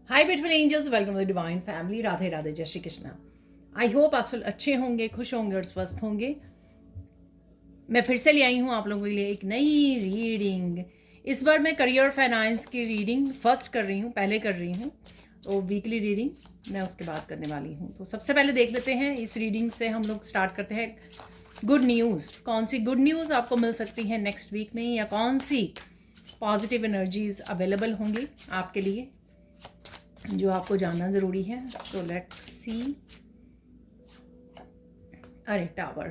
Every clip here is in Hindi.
Hi beautiful angels, welcome to divine family. Radhe Radhe, जय श्री कृष्णा। आई होप आप सब अच्छे होंगे, खुश होंगे और स्वस्थ होंगे। मैं फिर से ले आई हूँ आप लोगों के लिए एक नई रीडिंग। इस बार मैं करियर फाइनेंस की रीडिंग फर्स्ट कर रही हूँ, पहले कर रही हूँ। तो वीकली रीडिंग मैं उसके बाद करने वाली हूँ। तो सबसे पहले देख लेते हैं, इस रीडिंग से हम लोग स्टार्ट करते हैं। गुड न्यूज़, कौन सी गुड न्यूज़ आपको मिल सकती है नेक्स्ट वीक में, या कौन सी पॉजिटिव एनर्जीज अवेलेबल होंगी आपके लिए जो आपको जानना ज़रूरी है। तो लेट्स सी। अरे टावर,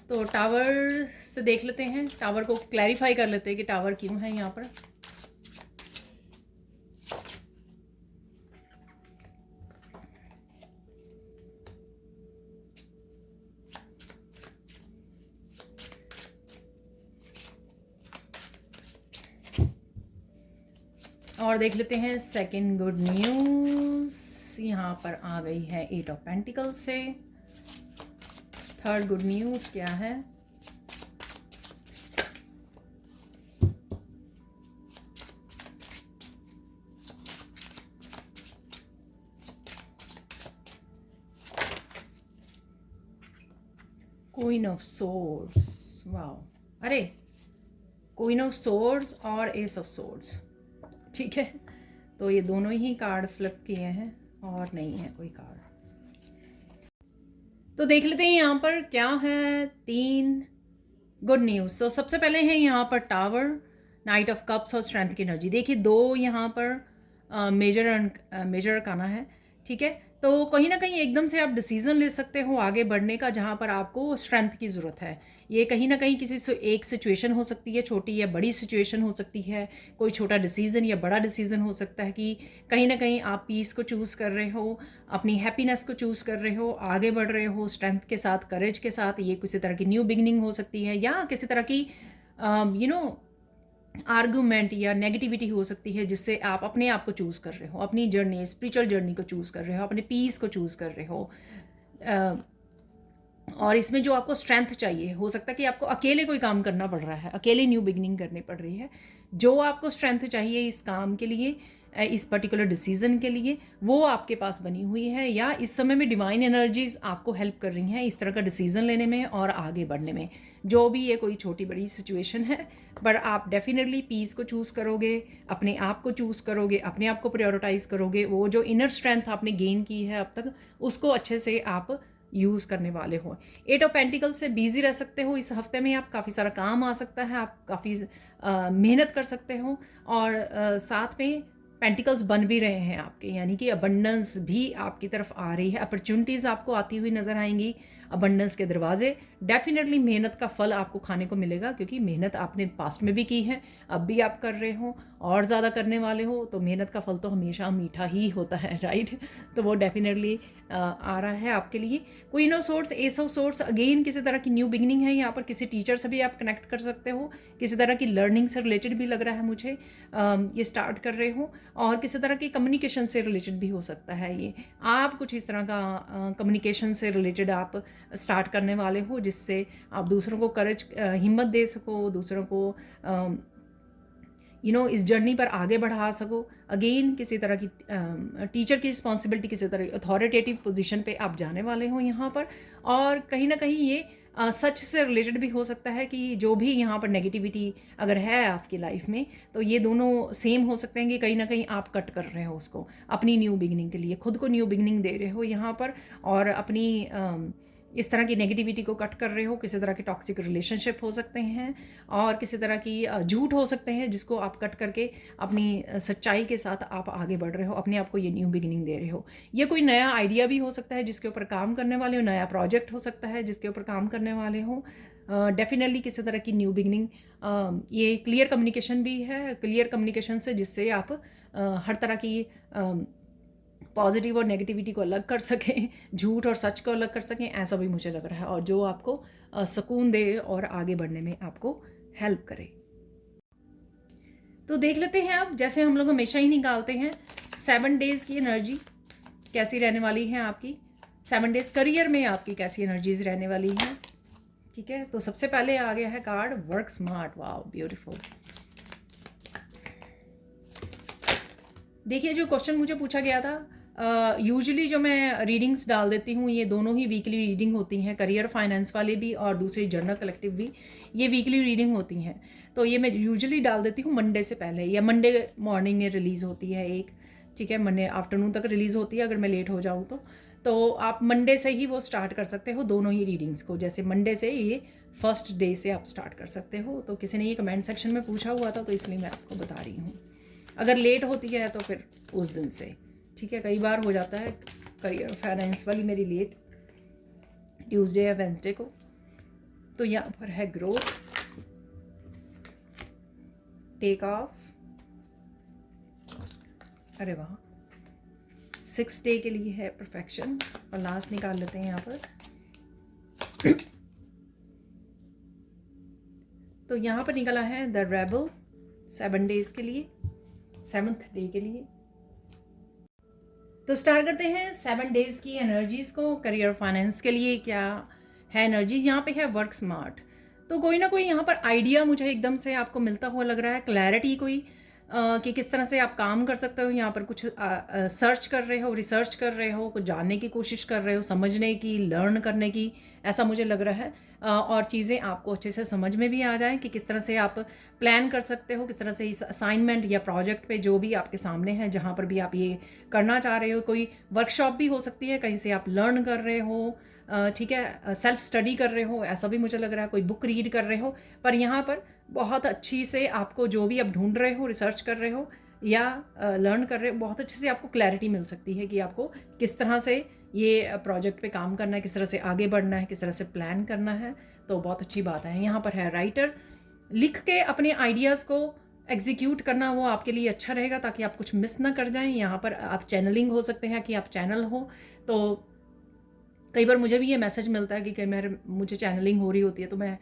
तो टावर से देख लेते हैं, टावर को क्लैरिफाई कर लेते हैं कि टावर क्यों है यहाँ पर। और देख लेते हैं सेकंड गुड न्यूज़, यहाँ पर आ गई है 8 ऑफ पेंटिकल्स से। थर्ड गुड न्यूज़ क्या है? Queen of swords. वाओ, अरे क्वीन ऑफ सोर्ड्स और एस ऑफ सोर्ड्स, ठीक है। तो ये दोनों ही कार्ड फ्लिप किए हैं और नहीं है कोई कार्ड। तो देख लेते हैं यहाँ पर क्या है। 3 गुड न्यूज़। तो सबसे पहले है यहाँ पर टावर, नाइट ऑफ कप्स और स्ट्रेंथ की एनर्जी। देखिए 2 यहाँ पर मेजर अरकाना है, ठीक है। तो कहीं ना कहीं एकदम से आप डिसीजन ले सकते हो आगे बढ़ने का, जहाँ पर आपको स्ट्रेंथ की ज़रूरत है। ये कहीं ना कहीं किसी एक सिचुएशन हो सकती है, छोटी या बड़ी सिचुएशन हो सकती है। कोई छोटा डिसीज़न या बड़ा डिसीज़न हो सकता है कि कहीं ना कहीं आप पीस को चूज़ कर रहे हो, अपनी हैप्पीनेस को चूज़ कर रहे हो, आगे बढ़ रहे हो स्ट्रेंथ के साथ, करेज के साथ। ये किसी तरह की न्यू बिगनिंग हो सकती है, या किसी तरह की आर्गूमेंट या नेगेटिविटी हो सकती है, जिससे आप अपने आप को चूज़ कर रहे हो, अपनी जर्नी, स्पिरिचुअल जर्नी को चूज़ कर रहे हो, अपने पीस को चूज़ कर रहे हो। और इसमें जो आपको स्ट्रेंथ चाहिए, हो सकता है कि आपको अकेले कोई काम करना पड़ रहा है, अकेले न्यू बिगनिंग करनी पड़ रही है। जो आपको स्ट्रेंथ चाहिए इस काम के लिए, इस पर्टिकुलर डिसीजन के लिए, वो आपके पास बनी हुई है, या इस समय में डिवाइन एनर्जीज आपको हेल्प कर रही हैं इस तरह का डिसीजन लेने में और आगे बढ़ने में। जो भी ये कोई छोटी बड़ी सिचुएशन है, पर आप डेफिनेटली पीस को चूज़ करोगे, अपने आप को चूज़ करोगे, अपने आप को प्रायोरिटाइज करोगे। वो जो इनर स्ट्रेंथ आपने गेन की है अब तक, उसको अच्छे से आप यूज़ करने वाले हो। 8 ऑफ पेंटिकल से बिजी रह सकते हो इस हफ्ते में। आप काफ़ी सारा काम आ सकता है, आप काफ़ी मेहनत कर सकते हो, और साथ में पेंटिकल्स बन भी रहे हैं आपके, यानी कि अबंडेंस भी आपकी तरफ आ रही है। अपॉर्चुनिटीज़ आपको आती हुई नज़र आएंगी, अबंडेंस के दरवाजे। डेफिनेटली मेहनत का फल आपको खाने को मिलेगा, क्योंकि मेहनत आपने पास्ट में भी की है, अब भी आप कर रहे हो और ज़्यादा करने वाले हो। तो मेहनत का फल तो हमेशा मीठा ही होता है, राइट। तो वो डेफिनेटली आ रहा है आपके लिए। Queen of swords, S of swords, again किसी तरह की न्यू बिगनिंग है यहाँ पर। किसी टीचर से भी आप कनेक्ट कर सकते हो, किसी तरह की लर्निंग से रिलेटेड भी लग रहा है मुझे। ये स्टार्ट कर रहे हो, और किसी तरह की कम्युनिकेशन से रिलेटेड भी हो सकता है। ये आप कुछ इस तरह का कम्युनिकेशन से रिलेटेड आप स्टार्ट करने वाले हो, जिससे आप दूसरों को करेज, हिम्मत दे सको, दूसरों को इस जर्नी पर आगे बढ़ा सको। अगेन किसी तरह की टीचर की रिस्पॉन्सिबिलिटी, किसी तरह अथॉरिटेटिव पोजीशन पे आप जाने वाले हो यहाँ पर। और कहीं ना कहीं ये सच से रिलेटेड भी हो सकता है कि जो भी यहाँ पर नेगेटिविटी अगर है आपकी लाइफ में, तो ये दोनों सेम हो सकते हैं कि कहीं ना कहीं आप कट कर रहे हो उसको, अपनी न्यू बिगनिंग के लिए खुद को न्यू बिगनिंग दे रहे हो यहाँ पर, और अपनी इस तरह की नेगेटिविटी को कट कर रहे हो। किसी तरह के टॉक्सिक रिलेशनशिप हो सकते हैं, और किसी तरह की झूठ हो सकते हैं, जिसको आप कट करके अपनी सच्चाई के साथ आप आगे बढ़ रहे हो, अपने आप को ये न्यू बिगिनिंग दे रहे हो। ये कोई नया आइडिया भी हो सकता है जिसके ऊपर काम करने वाले हो, नया प्रोजेक्ट हो सकता है जिसके ऊपर काम करने वाले हो। डेफिनेटली किसी तरह की न्यू बिगिनिंग। ये क्लियर कम्युनिकेशन भी है, क्लियर कम्युनिकेशन से जिससे आप हर तरह की पॉजिटिव और नेगेटिविटी को अलग कर सकें, झूठ और सच को अलग कर सकें, ऐसा भी मुझे लग रहा है, और जो आपको सुकून दे और आगे बढ़ने में आपको हेल्प करे। तो देख लेते हैं अब, जैसे हम लोग हमेशा ही निकालते हैं, 7 डेज़ की एनर्जी कैसी रहने वाली है आपकी। 7 डेज़ करियर में आपकी कैसी एनर्जीज रहने वाली हैं, ठीक है। तो सबसे पहले आ गया है card work smart. Wow, beautiful. देखिए, जो क्वेश्चन मुझे पूछा गया था, यूजुअली जो मैं रीडिंग्स डाल देती हूँ, ये दोनों ही वीकली रीडिंग होती हैं, करियर फाइनेंस वाले भी और दूसरी जर्नल कलेक्टिव भी, ये वीकली रीडिंग होती हैं। तो ये मैं यूजुअली डाल देती हूँ मंडे से पहले, या मंडे मॉर्निंग में रिलीज़ होती है एक, ठीक है, मंडे आफ्टरनून तक रिलीज़ होती है अगर मैं लेट हो जाऊँ तो आप मंडे से ही वो स्टार्ट कर सकते हो दोनों ही रीडिंग्स को। जैसे मंडे से ये फर्स्ट डे से आप स्टार्ट कर सकते हो। तो किसी ने ये कमेंट सेक्शन में पूछा हुआ था, तो इसलिए मैं आपको बता रही हूँ। अगर लेट होती है तो फिर उस दिन से, ठीक है। कई बार हो जाता है करियर फाइनेंस वाली मेरी लेट ट्यूसडे या वेंसडे को। तो यहाँ पर है ग्रोथ, टेक ऑफ, अरे वाह, 6 डे के लिए है परफेक्शन, और लास्ट निकाल लेते हैं यहाँ पर। तो यहाँ पर निकला है द रेबल 7 डेज के लिए, 7th डे के लिए। तो स्टार्ट करते हैं 7 डेज की एनर्जीज को। करियर फाइनेंस के लिए क्या है एनर्जीज? यहाँ पे है वर्क स्मार्ट। तो कोई ना कोई यहाँ पर आइडिया मुझे एकदम से आपको मिलता हुआ लग रहा है, क्लैरिटी कोई कि किस तरह से आप काम कर सकते हो। यहाँ पर कुछ सर्च कर रहे हो, रिसर्च कर रहे हो, कुछ जानने की कोशिश कर रहे हो, समझने की, लर्न करने की, ऐसा मुझे लग रहा है। और चीज़ें आपको अच्छे से समझ में भी आ जाएं कि किस तरह से आप प्लान कर सकते हो, किस तरह से इस असाइनमेंट या प्रोजेक्ट पे जो भी आपके सामने है, जहाँ पर भी आप ये करना चाह रहे हो, कोई वर्कशॉप भी हो सकती है, कहीं से आप लर्न कर रहे हो, ठीक है, सेल्फ स्टडी कर रहे हो, ऐसा भी मुझे लग रहा है, कोई बुक रीड कर रहे हो। पर यहाँ पर बहुत अच्छी से आपको जो भी आप ढूंढ रहे हो, रिसर्च कर रहे हो या लर्न कर रहे हो, बहुत अच्छे से आपको क्लैरिटी मिल सकती है कि आपको किस तरह से ये प्रोजेक्ट पे काम करना है, किस तरह से आगे बढ़ना है, किस तरह से प्लान करना है। तो बहुत अच्छी बात है। यहाँ पर है राइटर, लिख के अपने आइडियाज़ को एग्जीक्यूट करना वो आपके लिए अच्छा रहेगा ताकि आप कुछ मिस ना कर जाएं। यहाँ पर आप चैनलिंग हो सकते हैं कि आप चैनल हो। तो कई बार मुझे भी ये मैसेज मिलता है कि कई बार मुझे चैनलिंग हो रही होती है तो मैं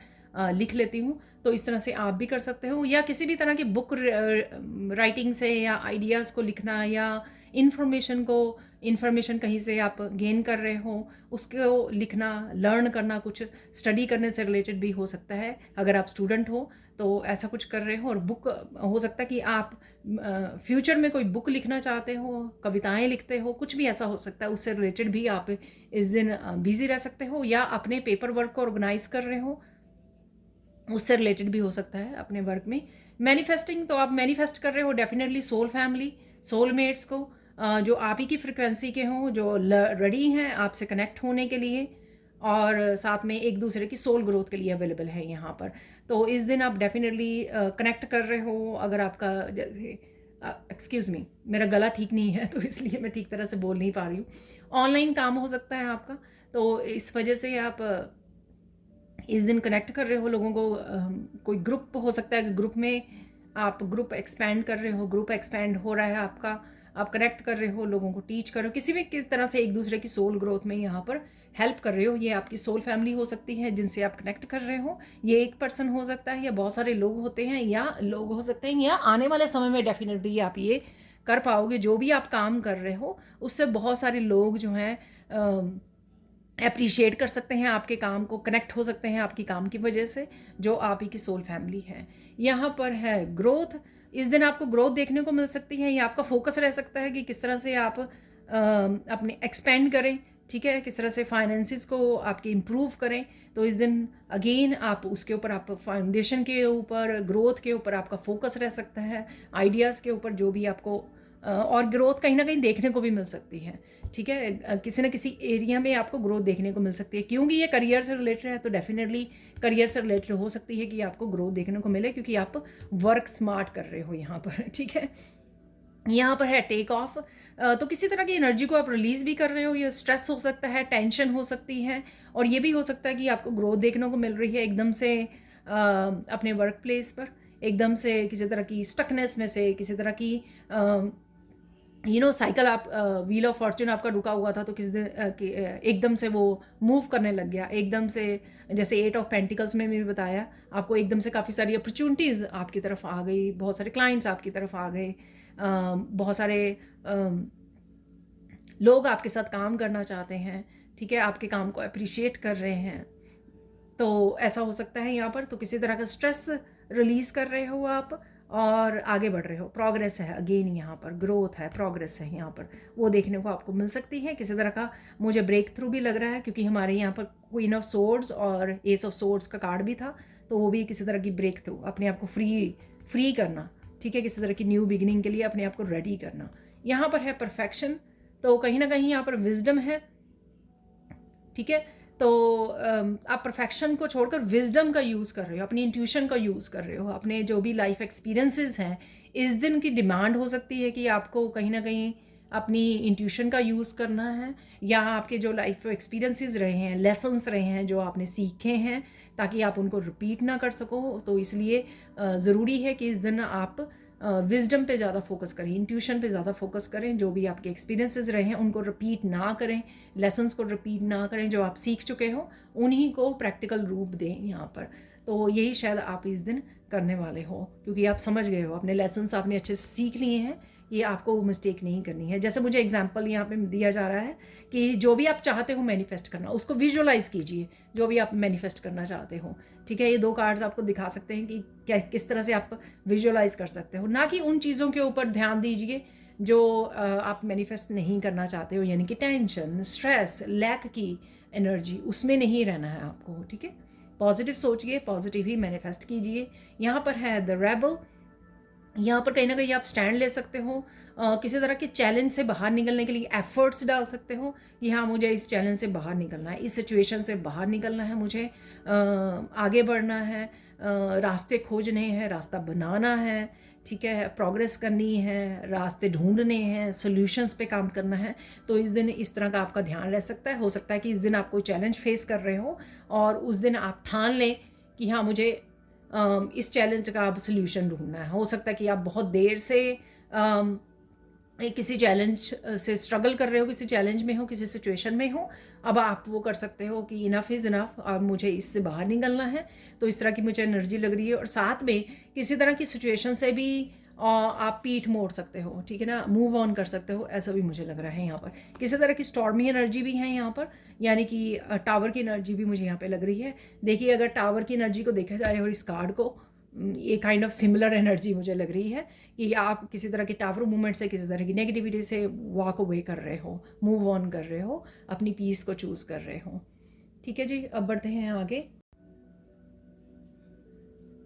लिख लेती हूँ। तो इस तरह से आप भी कर सकते हो, या किसी भी तरह की बुक राइटिंग से या आइडियाज़ को लिखना, या इन्फॉर्मेशन कहीं से आप गेन कर रहे हो उसको लिखना, लर्न करना, कुछ स्टडी करने से रिलेटेड भी हो सकता है। अगर आप स्टूडेंट हो तो ऐसा कुछ कर रहे हो, और बुक हो सकता है कि आप फ्यूचर में कोई बुक लिखना चाहते हो, कविताएं लिखते हो, कुछ भी ऐसा हो सकता है, उससे रिलेटेड भी आप इस दिन बिजी रह सकते हो। या अपने पेपर वर्क को ऑर्गेनाइज कर रहे हो, उससे रिलेटेड भी हो सकता है अपने वर्क में। मैनिफेस्टिंग, तो आप मैनिफेस्ट कर रहे हो डेफिनेटली सोल फैमिली, सोलमेट्स को, जो आप ही की फ्रिक्वेंसी के हों, जो रेडी हैं आपसे कनेक्ट होने के लिए, और साथ में एक दूसरे की सोल ग्रोथ के लिए अवेलेबल है यहाँ पर। तो इस दिन आप डेफिनेटली कनेक्ट कर रहे हो। अगर आपका जैसे एक्सक्यूज़ मी, मेरा गला ठीक नहीं है तो इसलिए मैं ठीक तरह से बोल नहीं पा रही हूँ। ऑनलाइन काम हो सकता है आपका, तो इस वजह से आप इस दिन कनेक्ट कर रहे हो लोगों को। कोई ग्रुप हो सकता है कि ग्रुप में आप ग्रुप एक्सपैंड कर रहे हो, ग्रुप एक्सपैंड हो रहा है आपका, आप कनेक्ट कर रहे हो, लोगों को टीच कर रहे हो, किसी भी तरह से एक दूसरे की सोल ग्रोथ में यहाँ पर हेल्प कर रहे हो। ये आपकी सोल फैमिली हो सकती है जिनसे आप कनेक्ट कर रहे हो। ये एक पर्सन हो सकता है, या बहुत सारे लोग होते हैं, या लोग हो सकते हैं, या आने वाले समय में डेफिनेटली आप ये कर पाओगे। जो भी आप काम कर रहे हो उससे बहुत सारे लोग जो हैं अप्रिशिएट कर सकते हैं आपके काम को, कनेक्ट हो सकते हैं आपकी काम की वजह से, जो आप ही की सोल फैमिली है। यहाँ पर है ग्रोथ, इस दिन आपको ग्रोथ देखने को मिल सकती है। ये आपका फोकस रह सकता है कि किस तरह से आप अपने एक्सपेंड करें, ठीक है, किस तरह से फाइनेंसिस को आपके इम्प्रूव करें। तो इस दिन अगेन आप उसके ऊपर, आप फाउंडेशन के ऊपर, ग्रोथ के ऊपर आपका फोकस रह सकता है, आइडियाज़ के ऊपर जो भी आपको, और ग्रोथ कहीं ना कहीं देखने को भी मिल सकती है, ठीक है। किसी न किसी एरिया में आपको ग्रोथ देखने को मिल सकती है, क्योंकि ये करियर से रिलेटेड है। तो डेफिनेटली करियर से रिलेटेड हो सकती है कि आपको ग्रोथ देखने को मिले, क्योंकि आप वर्क स्मार्ट कर रहे हो यहाँ पर, ठीक है। यहाँ पर है टेक ऑफ, तो किसी तरह की एनर्जी को आप रिलीज़ भी कर रहे हो। ये स्ट्रेस हो सकता है, टेंशन हो सकती है, और ये भी हो सकता है कि आपको ग्रोथ देखने को मिल रही है एकदम से अपने वर्क प्लेस पर, एकदम से किसी तरह की स्टकनेस में से, किसी तरह की साइकिल, आप व्हील ऑफ फॉर्च्यून आपका रुका हुआ था तो किस दिन एकदम से वो मूव करने लग गया एकदम से। जैसे 8 ऑफ पेंटिकल्स में भी बताया, आपको एकदम से काफ़ी सारी अपॉर्चुनिटीज़ आपकी तरफ आ गई, बहुत सारे क्लाइंट्स आपकी तरफ आ गए, बहुत सारे लोग आपके साथ काम करना चाहते हैं, ठीक है, आपके काम को अप्रिशिएट कर रहे हैं। तो ऐसा हो सकता है यहाँ पर। तो किसी तरह का स्ट्रेस रिलीज़ कर रहे हो आप, और आगे बढ़ रहे हो, प्रोग्रेस है, अगेन यहाँ पर ग्रोथ है, प्रोग्रेस है यहाँ पर, वो देखने को आपको मिल सकती है। किसी तरह का मुझे ब्रेक थ्रू भी लग रहा है, क्योंकि हमारे यहाँ पर क्वीन ऑफ सोर्ड्स और एस ऑफ सोर्ड्स का कार्ड भी था, तो वो भी किसी तरह की ब्रेक थ्रू, अपने आप को फ्री करना, ठीक है, किसी तरह की न्यू बिगिनिंग के लिए अपने आप को रेडी करना। यहाँ पर है परफेक्शन, तो कहीं ना कहीं यहाँ पर विजडम है, ठीक है। तो आप परफेक्शन को छोड़कर विजडम का यूज़ कर रहे हो, अपनी इंट्यूशन का यूज़ कर रहे हो, अपने जो भी लाइफ एक्सपीरियंसेस हैं, इस दिन की डिमांड हो सकती है कि आपको कहीं ना कहीं अपनी इंट्यूशन का यूज़ करना है, या आपके जो लाइफ एक्सपीरियंसेस रहे हैं, लेसन्स रहे हैं जो आपने सीखे हैं, ताकि आप उनको रिपीट ना कर सको। तो इसलिए ज़रूरी है कि इस दिन आप विजडम पे ज़्यादा फोकस करें, इंट्यूशन पे ज़्यादा फोकस करें, जो भी आपके एक्सपीरियंसेस रहे हैं उनको रिपीट ना करें, लेसन्स को रिपीट ना करें, जो आप सीख चुके हो उन्हीं को प्रैक्टिकल रूप दें यहाँ पर। तो यही शायद आप इस दिन करने वाले हो, क्योंकि आप समझ गए हो, अपने लेसन्स आपने अच्छे से सीख लिए हैं कि आपको वो मिस्टेक नहीं करनी है। जैसे मुझे एग्जांपल यहाँ पे दिया जा रहा है कि जो भी आप चाहते हो मैनिफेस्ट करना, उसको विजुअलाइज कीजिए, जो भी आप मैनिफेस्ट करना चाहते हो, ठीक है। ये 2 कार्ड्स आपको दिखा सकते हैं कि क्या किस तरह से आप विजुअलाइज कर सकते हो, ना कि उन चीज़ों के ऊपर ध्यान दीजिए जो आप मैनिफेस्ट नहीं करना चाहते हो, यानी कि टेंशन, स्ट्रेस, लैक की एनर्जी, उसमें नहीं रहना है आपको, ठीक है। पॉजिटिव सोचिए, पॉजिटिव ही मैनिफेस्ट कीजिए। यहाँ पर है द रेबल, यहाँ पर कहीं ना कहीं आप स्टैंड ले सकते हो, किसी तरह के चैलेंज से बाहर निकलने के लिए एफर्ट्स डाल सकते हो कि हाँ मुझे इस चैलेंज से बाहर निकलना है, इस सिचुएशन से बाहर निकलना है, मुझे आगे बढ़ना है, रास्ते खोजने हैं, रास्ता बनाना है, ठीक है, प्रोग्रेस करनी है, रास्ते ढूंढने हैं, सॉल्यूशंस पे काम करना है। तो इस दिन इस तरह का आपका ध्यान रह सकता है। हो सकता है कि इस दिन आप कोई चैलेंज फेस कर रहे हो और उस दिन आप ठान लें कि हाँ मुझे इस चैलेंज का अब सोल्यूशन ढूंढना है। हो सकता है कि आप बहुत देर से किसी चैलेंज से स्ट्रगल कर रहे हो, किसी चैलेंज में हो, किसी सिचुएशन में हो, अब आप वो कर सकते हो कि इनफ इज़ इनफ, अब मुझे इससे बाहर निकलना है। तो इस तरह की मुझे एनर्जी लग रही है। और साथ में किसी तरह की सिचुएशन से भी आप पीठ मोड़ सकते हो, ठीक है ना, मूव ऑन कर सकते हो, ऐसा भी मुझे लग रहा है यहाँ पर। किसी तरह की स्टॉर्मी एनर्जी भी है यहाँ पर, यानी कि टावर की एनर्जी भी मुझे यहाँ पे लग रही है। देखिए अगर टावर की एनर्जी को देखा जाए और इस कार्ड को, ये काइंड ऑफ सिमिलर एनर्जी मुझे लग रही है कि आप किसी तरह की टावर मूवमेंट से, किसी तरह की नेगेटिविटी से वॉक अवे कर रहे हो, मूव ऑन कर रहे हो, अपनी पीस को चूज़ कर रहे हो, ठीक है जी। अब बढ़ते हैं आगे,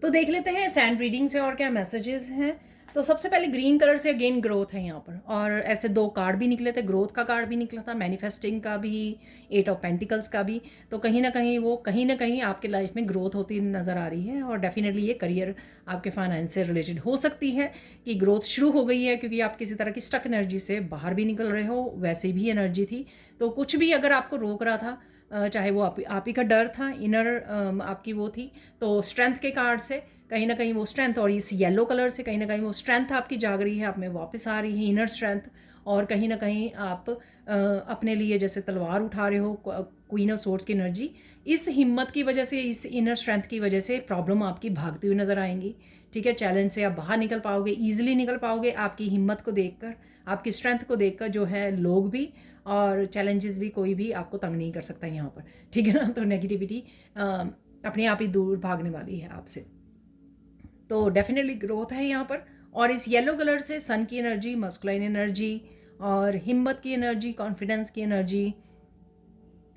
तो देख लेते हैं सैंड रीडिंग से और क्या मैसेजेस हैं। तो सबसे पहले ग्रीन कलर से अगेन ग्रोथ है यहाँ पर, और ऐसे 2 कार्ड भी निकले थे, ग्रोथ का कार्ड भी निकला था, मैनिफेस्टिंग का भी, 8 ऑफ पेंटिकल्स का भी। तो कहीं ना कहीं आपके लाइफ में ग्रोथ होती नज़र आ रही है, और डेफिनेटली ये करियर, आपके फाइनेंस से रिलेटेड हो सकती है कि ग्रोथ शुरू हो गई है, क्योंकि आप किसी तरह की स्टक एनर्जी से बाहर भी निकल रहे हो, वैसे भी एनर्जी थी। तो कुछ भी अगर आपको रोक रहा था, चाहे वो आप ही का डर था, इनर आपकी वो थी, तो स्ट्रेंथ के कार्ड से कहीं ना कहीं वो स्ट्रेंथ, और इस येलो कलर से कहीं ना कहीं वो स्ट्रेंथ आपकी जाग रही है, आप में वापस आ रही है इनर स्ट्रेंथ। और कहीं ना कहीं आप अपने लिए जैसे तलवार उठा रहे हो, क्वीन ऑफ सोर्ड्स की एनर्जी, इस हिम्मत की वजह से, इस इनर स्ट्रेंथ की वजह से प्रॉब्लम आपकी भागती हुई नज़र आएंगी, ठीक है। चैलेंज से आप बाहर निकल पाओगे, ईजिली निकल पाओगे, आपकी हिम्मत को देखकर, आपकी स्ट्रेंथ को देखकर जो है लोग भी और चैलेंजेस भी, कोई भी आपको तंग नहीं कर सकता यहाँ पर, ठीक है ना। तो नेगेटिविटी अपने आप ही दूर भागने वाली है आपसे। तो डेफिनेटली ग्रोथ है यहाँ पर। और इस येलो कलर से सन की एनर्जी, मस्कुलाइन एनर्जी और हिम्मत की एनर्जी, कॉन्फिडेंस की एनर्जी,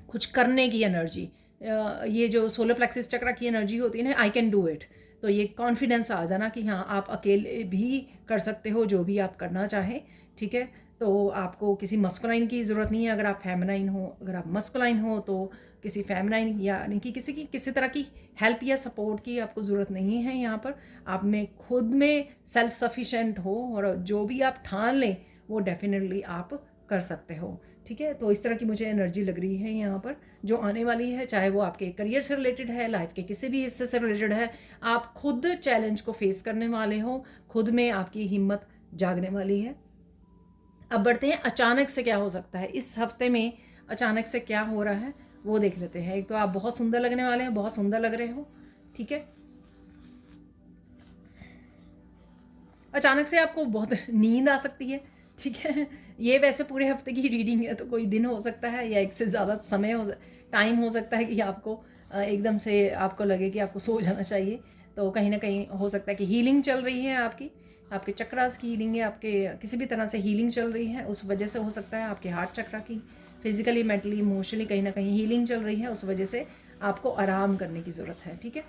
कुछ करने की एनर्जी, ये जो सोलर प्लेक्सिस चक्र की एनर्जी होती है ना, आई कैन डू इट। तो ये कॉन्फिडेंस आ जाना कि हाँ आप अकेले भी कर सकते हो जो भी आप करना चाहें, ठीक है। तो आपको किसी मस्कुलाइन की ज़रूरत नहीं है। अगर आप फेमिनाइन हो, अगर आप मस्कुलाइन हो, तो किसी फेमिनाइन यानी कि किसी तरह की हेल्प या सपोर्ट की आपको ज़रूरत नहीं है यहाँ पर। आप में खुद में सेल्फ सफिशेंट हो, और जो भी आप ठान लें वो डेफिनेटली आप कर सकते हो, ठीक है। तो इस तरह की मुझे एनर्जी लग रही है यहाँ पर जो आने वाली है, चाहे वो आपके करियर से रिलेटेड है, लाइफ के किसी भी हिस्से से रिलेटेड है। आप खुद चैलेंज को फेस करने वाले हो, खुद में आपकी हिम्मत जागने वाली है। अब बढ़ते हैं अचानक से क्या हो सकता है इस हफ्ते में, अचानक से क्या हो रहा है वो देख लेते हैं। एक तो आप बहुत सुंदर लगने वाले हैं, बहुत सुंदर लग रहे हो, ठीक है। अचानक से आपको बहुत नींद आ सकती है, ठीक है। ये वैसे पूरे हफ्ते की रीडिंग है, तो कोई दिन हो सकता है या एक से ज़्यादा समय टाइम हो सकता है कि आपको एकदम से आपको लगे कि आपको सो जाना चाहिए, तो कहीं ना कहीं हो सकता है कि हीलिंग चल रही है, आपके चक्रास की हीलिंग है, आपके किसी भी तरह से हीलिंग चल रही है, उस वजह से हो सकता है आपके हार्ट चक्रा की फिजिकली, मेंटली, इमोशनली कहीं ना कहीं हीलिंग चल रही है, उस वजह से आपको आराम करने की ज़रूरत है। ठीक है,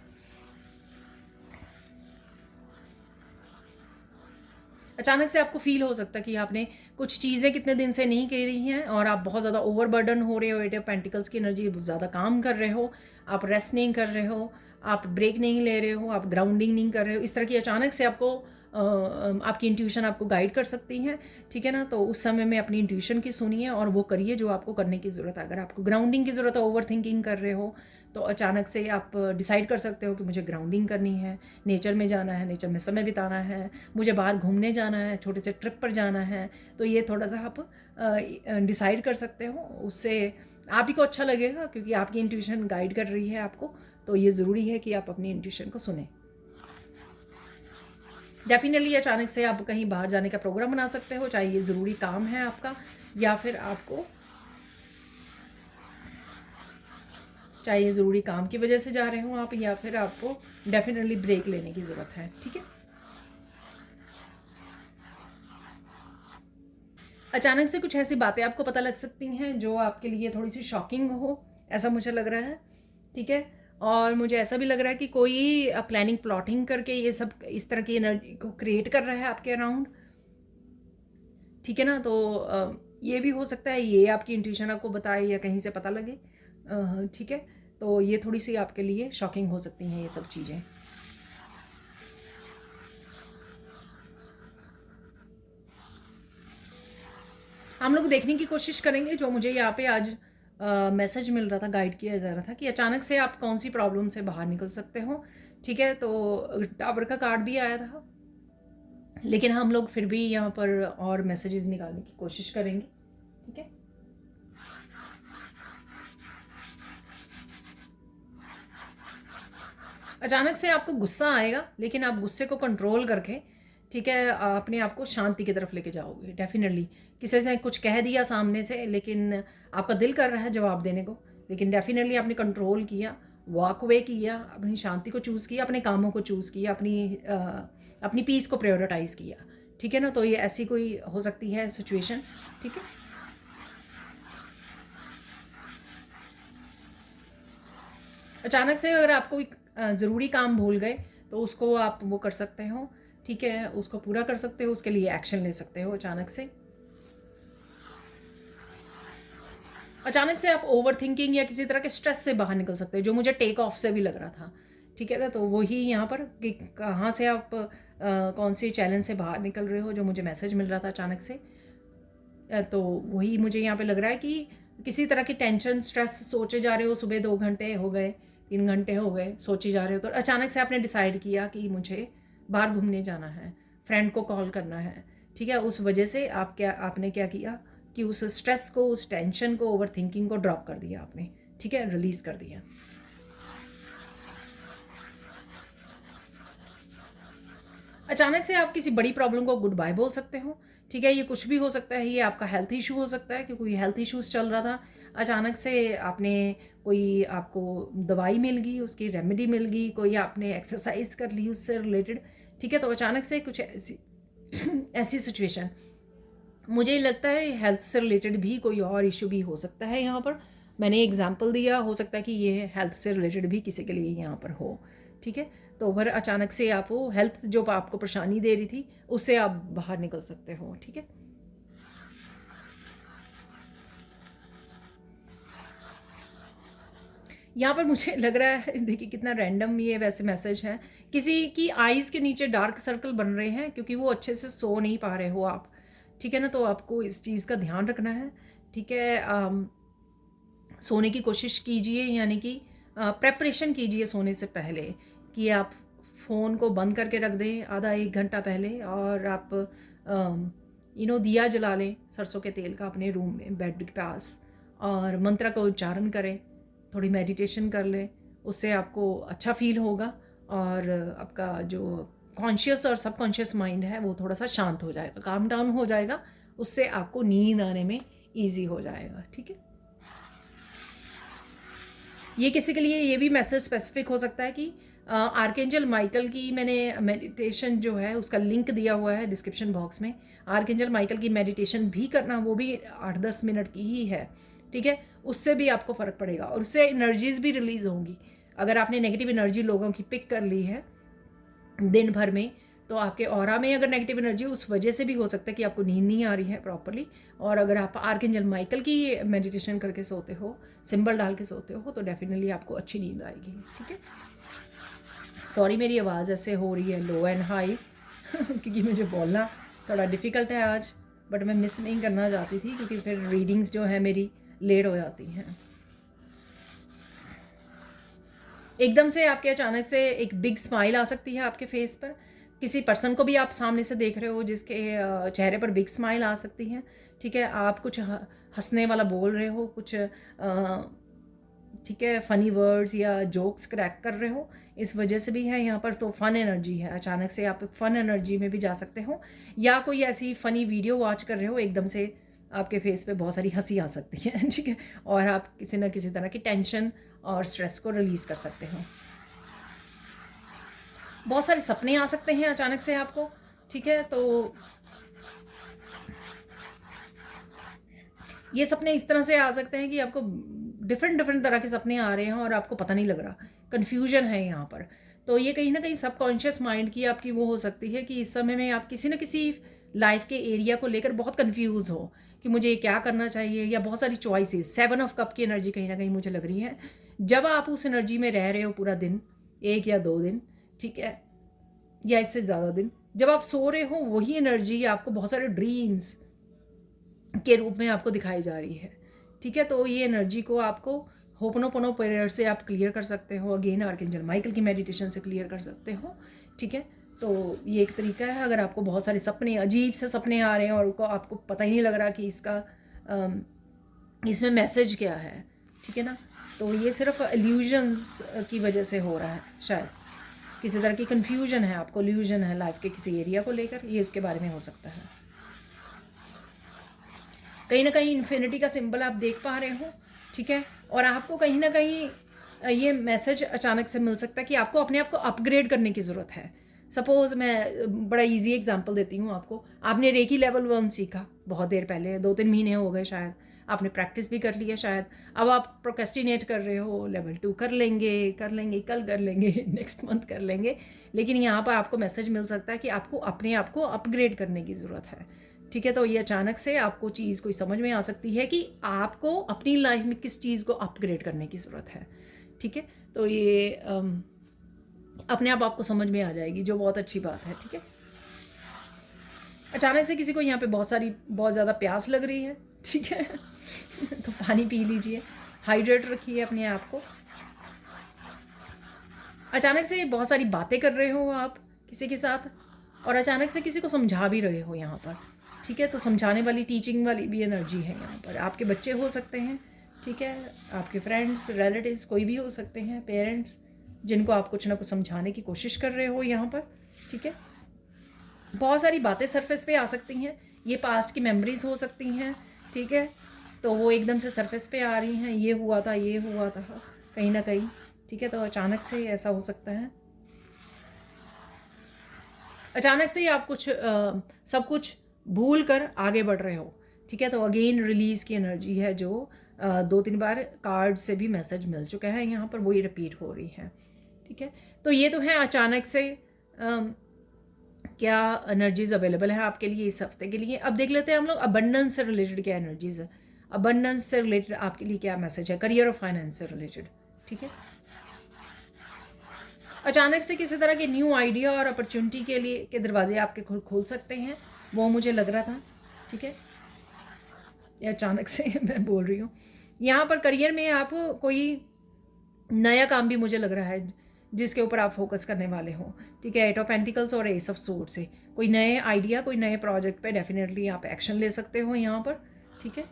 अचानक से आपको फील हो सकता है कि आपने कुछ चीज़ें कितने दिन से नहीं करी हैं और आप बहुत ज़्यादा ओवरबर्डन हो रहे हो, 8 ऑफ पेंटिकल्स की एनर्जी, ज़्यादा काम कर रहे हो, आप रेस्ट नहीं कर रहे हो, आप ब्रेक नहीं ले रहे हो, आप ग्राउंडिंग नहीं कर रहे हो। इस तरह की अचानक से आपको आपकी इंट्यूशन आपको गाइड कर सकती हैं। ठीक है ना, तो उस समय में अपनी इंट्यूशन की सुनिए और वो करिए जो आपको करने की ज़रूरत है। अगर आपको ग्राउंडिंग की ज़रूरत है, ओवर थिंकिंग कर रहे हो, तो अचानक से आप डिसाइड कर सकते हो कि मुझे ग्राउंडिंग करनी है, नेचर में जाना है, नेचर में समय बिताना है, मुझे बाहर घूमने जाना है, छोटे से ट्रिप पर जाना है। तो ये थोड़ा सा आप डिसाइड कर सकते हो, उससे आप ही को अच्छा लगेगा क्योंकि आपकी इंट्यूशन गाइड कर रही है आपको। तो ये ज़रूरी है कि आप अपनी इंट्यूशन को सुने। डेफिनेटली अचानक से आप कहीं बाहर जाने का प्रोग्राम बना सकते हो, चाहे ये ज़रूरी काम है आपका, या फिर आपको चाहे ये ज़रूरी काम की वजह से जा रहे हो आप, या फिर आपको डेफिनेटली ब्रेक लेने की ज़रूरत है। ठीक है, अचानक से कुछ ऐसी बातें आपको पता लग सकती हैं जो आपके लिए थोड़ी सी शॉकिंग हो, ऐसा मुझे लग रहा है। ठीक है, और मुझे ऐसा भी लग रहा है कि कोई प्लानिंग प्लॉटिंग करके ये सब इस तरह की एनर्जी को क्रिएट कर रहा है आपके अराउंड। ठीक है ना, तो ये भी हो सकता है ये आपकी इंट्यूशन आपको बताए या कहीं से पता लगे। ठीक है, तो ये थोड़ी सी आपके लिए शॉकिंग हो सकती हैं ये सब चीज़ें। हम लोग देखने की कोशिश करेंगे जो मुझे यहाँ पे आज मैसेज मिल रहा था, गाइड किया जा रहा था कि अचानक से आप कौन सी प्रॉब्लम से बाहर निकल सकते हो। ठीक है, तो टावर का कार्ड भी आया था, लेकिन हम लोग फिर भी यहाँ पर और मैसेजेस निकालने की कोशिश करेंगे। ठीक है, अचानक से आपको गुस्सा आएगा, लेकिन आप गुस्से को कंट्रोल करके, ठीक है, अपने आप को शांति की तरफ लेके जाओगे। डेफिनेटली किसी से कुछ कह दिया सामने से, लेकिन आपका दिल कर रहा है जवाब देने को, लेकिन डेफिनेटली आपने कंट्रोल किया, वॉक अवे किया, अपनी शांति को चूज़ किया, अपने कामों को चूज़ किया, अपनी पीस को प्रायोरिटाइज़ किया। ठीक है ना, तो ये ऐसी कोई हो सकती है सिचुएशन। ठीक है, अचानक से अगर आप कोई ज़रूरी काम भूल गए तो उसको आप वो कर सकते हो। ठीक है, उसको पूरा कर सकते हो, उसके लिए एक्शन ले सकते हो। अचानक से आप ओवर थिंकिंग या किसी तरह के स्ट्रेस से बाहर निकल सकते हो, जो मुझे टेक ऑफ से भी लग रहा था। ठीक है ना, तो वही यहाँ पर कि कहाँ से आप कौन सी चैलेंज से बाहर निकल रहे हो, जो मुझे मैसेज मिल रहा था अचानक से। तो वही मुझे यहाँ पे लग रहा है कि किसी तरह की टेंशन, स्ट्रेस सोचे जा रहे हो, सुबह 2 घंटे हो गए, 3 घंटे हो गए, सोचे जा रहे हो, तो अचानक से आपने डिसाइड किया कि मुझे बाहर घूमने जाना है, फ्रेंड को कॉल करना है। ठीक है, उस वजह से आपने क्या किया कि उस स्ट्रेस को, उस टेंशन को, ओवर थिंकिंग को ड्रॉप कर दिया आपने। ठीक है, रिलीज़ कर दिया। अचानक से आप किसी बड़ी प्रॉब्लम को गुड बाय बोल सकते हो। ठीक है, ये कुछ भी हो सकता है, ये आपका हेल्थ इशू हो सकता है कि कोई हेल्थ इश्यूज़ चल रहा था, अचानक से आपको दवाई मिल गई, उसकी रेमेडी मिल गई, कोई आपने एक्सरसाइज कर ली उससे रिलेटेड। ठीक है, तो अचानक से कुछ ऐसी ऐसी सिचुएशन, मुझे लगता है हेल्थ से रिलेटेड भी कोई और इशू भी हो सकता है यहाँ पर। मैंने एग्जांपल दिया, हो सकता है कि ये हेल्थ से रिलेटेड भी किसी के लिए यहाँ पर हो। ठीक है, तो फिर अचानक से आप वो हेल्थ जो आपको परेशानी दे रही थी उससे आप बाहर निकल सकते हो। ठीक है, यहाँ पर मुझे लग रहा है, देखिए कितना रैंडम ये वैसे मैसेज है, किसी की आईज़ के नीचे डार्क सर्कल बन रहे हैं क्योंकि वो अच्छे से सो नहीं पा रहे हो आप। ठीक है ना, तो आपको इस चीज़ का ध्यान रखना है। ठीक है, सोने की कोशिश कीजिए, यानी कि प्रेपरेशन कीजिए सोने से पहले, कि आप फ़ोन को बंद करके रख दें आधा 1 घंटा पहले, और आप दिया जला लें सरसों के तेल का अपने रूम में बेड के पास, और मंत्र का उच्चारण करें, थोड़ी मेडिटेशन कर लें, उससे आपको अच्छा फील होगा, और आपका जो कॉन्शियस और सबकॉन्शियस माइंड है वो थोड़ा सा शांत हो जाएगा, काम डाउन हो जाएगा, उससे आपको नींद आने में ईजी हो जाएगा। ठीक है, ये किसी के लिए ये भी मैसेज स्पेसिफिक हो सकता है कि आर्कएंजल माइकल की मैंने मेडिटेशन जो है उसका लिंक दिया हुआ है डिस्क्रिप्शन बॉक्स में। आर्कएंजल माइकल की मेडिटेशन भी करना, वो भी 8-10 मिनट की ही है, ठीक है। उससे भी आपको फ़र्क पड़ेगा और उससे एनर्जीज़ भी रिलीज़ होंगी। अगर आपने नेगेटिव एनर्जी लोगों की पिक कर ली है दिन भर में, तो आपके ऑरा में अगर नेगेटिव एनर्जी, उस वजह से भी हो सकता है कि आपको नींद नहीं आ रही है प्रॉपर्ली। और अगर आप आर्कएंजल माइकल की मेडिटेशन करके सोते हो, सिंबल डाल के सोते हो, तो डेफिनेटली आपको अच्छी नींद आएगी, ठीक है। सॉरी मेरी आवाज़ ऐसे हो रही है लो एंड हाई क्योंकि मुझे बोलना थोड़ा डिफ़िकल्ट है आज, बट मैं मिस नहीं करना चाहती थी क्योंकि फिर रीडिंग्स जो है मेरी लेट हो जाती हैं। एकदम से आपके अचानक से एक बिग स्माइल आ सकती है आपके फेस पर। किसी पर्सन को भी आप सामने से देख रहे हो जिसके चेहरे पर बिग स्माइल आ सकती है, ठीक है। आप कुछ हंसने वाला बोल रहे हो, कुछ ठीक है, फ़नी वर्ड्स या जोक्स क्रैक कर रहे हो, इस वजह से भी है यहाँ पर। तो फ़न एनर्जी है, अचानक से आप फ़न एनर्जी में भी जा सकते हो, या कोई ऐसी फ़नी वीडियो वॉच कर रहे हो, एकदम से आपके फेस पे बहुत सारी हंसी आ सकती है ठीक है, और आप किसी न किसी तरह की टेंशन और स्ट्रेस को रिलीज़ कर सकते हो। बहुत सारे सपने आ सकते हैं अचानक से आपको, ठीक है। तो ये सपने इस तरह से आ सकते हैं कि आपको डिफरेंट तरह के सपने आ रहे हैं और आपको पता नहीं लग रहा, कन्फ्यूजन है यहाँ पर। तो ये कहीं ना कहीं सबकॉन्शियस माइंड की आपकी वो हो सकती है कि इस समय में आप किसी न किसी लाइफ के एरिया को लेकर बहुत कंफ्यूज हो कि मुझे क्या करना चाहिए, या बहुत सारी चॉइसेस। 7 ऑफ कप की एनर्जी कहीं ना कहीं मुझे लग रही है। जब आप उस एनर्जी में रह रहे हो पूरा दिन, 1 या 2 दिन, ठीक है, या इससे ज़्यादा दिन, जब आप सो रहे हो वही एनर्जी आपको बहुत सारे ड्रीम्स के रूप में आपको दिखाई जा रही है, ठीक है। तो ये एनर्जी को आपको होपनोपोनो प्रेयर से आप क्लियर कर सकते हो, अगेन आर्कएंजल माइकल की मेडिटेशन से क्लियर कर सकते हो, ठीक है। तो ये एक तरीका है। अगर आपको बहुत सारे सपने, अजीब से सपने आ रहे हैं और आपको पता ही नहीं लग रहा कि इसमें मैसेज क्या है, ठीक है ना, तो ये सिर्फ इल्यूजन्स की वजह से हो रहा है। शायद किसी तरह की कन्फ्यूजन है, आपको इल्यूजन है लाइफ के किसी एरिया को लेकर, ये उसके बारे में हो सकता है। कहीं ना कहीं इन्फिनिटी का सिंबल आप देख पा रहे हो, ठीक है। और आपको कहीं ना कहीं ये मैसेज अचानक से मिल सकता है कि आपको अपने आप को अपग्रेड करने की ज़रूरत है। सपोज़ मैं बड़ा इजी एग्जांपल देती हूँ आपको। आपने रेकी लेवल 1 सीखा बहुत देर पहले, 2-3 महीने हो गए शायद, आपने प्रैक्टिस भी कर ली है शायद। अब आप प्रोक्रेस्टिनेट कर रहे हो, लेवल 2 कर लेंगे, कल कर लेंगे नेक्स्ट मंथ कर लेंगे। लेकिन यहाँ पर आपको मैसेज मिल सकता है कि आपको अपने आप को अपग्रेड करने की ज़रूरत है, ठीक है। तो ये अचानक से आपको चीज़ कोई समझ में आ सकती है कि आपको अपनी लाइफ में किस चीज़ को अपग्रेड करने की ज़रूरत है, ठीक है। तो ये अपने आप आपको समझ में आ जाएगी, जो बहुत अच्छी बात है, ठीक है। अचानक से किसी को यहाँ पे बहुत ज़्यादा प्यास लग रही है, ठीक है तो पानी पी लीजिए, हाइड्रेट रखिए अपने आप को। अचानक से बहुत सारी बातें कर रहे हो आप किसी के साथ, और अचानक से किसी को समझा भी रहे हो यहाँ पर, ठीक है। तो समझाने वाली, टीचिंग वाली भी एनर्जी है यहाँ पर। आपके बच्चे हो सकते हैं, ठीक है, आपके फ्रेंड्स, रिलेटिव्स, कोई भी हो सकते हैं, पेरेंट्स, जिनको आप कुछ ना कुछ समझाने की कोशिश कर रहे हो यहाँ पर, ठीक है। बहुत सारी बातें सरफेस पे आ सकती हैं, ये पास्ट की मेमोरीज हो सकती हैं, ठीक है। तो वो एकदम से सरफेस पे आ रही हैं, ये हुआ था कहीं ना कहीं, ठीक है। तो अचानक से ऐसा हो सकता है, अचानक से ही आप सब कुछ भूल कर आगे बढ़ रहे हो, ठीक है। तो अगेन रिलीज़ की एनर्जी है, जो 2-3 बार कार्ड से भी मैसेज मिल चुका है यहाँ पर, वही रिपीट हो रही है, ठीक है। तो ये तो है अचानक से क्या एनर्जीज अवेलेबल है आपके लिए इस हफ्ते के लिए। अब देख लेते हैं हम लोग अबंडेंस से रिलेटेड क्या एनर्जीज है। अबंडेंस से रिलेटेड आपके लिए क्या मैसेज है, करियर और फाइनेंस से रिलेटेड, ठीक है। अचानक से किसी तरह के न्यू आइडिया और अपॉर्चुनिटी के लिए के दरवाजे आपके खोल सकते हैं, वो मुझे लग रहा था, ठीक है। ये अचानक से मैं बोल रही हूँ यहाँ पर। करियर में आपको कोई नया काम भी मुझे लग रहा है जिसके ऊपर आप फोकस करने वाले हो, ठीक है। 8 ऑफ पेंटिकल्स और एस ऑफ सोर्ड से कोई नए आइडिया, कोई नए प्रोजेक्ट पे डेफिनेटली आप एक्शन ले सकते हो यहाँ पर, ठीक है।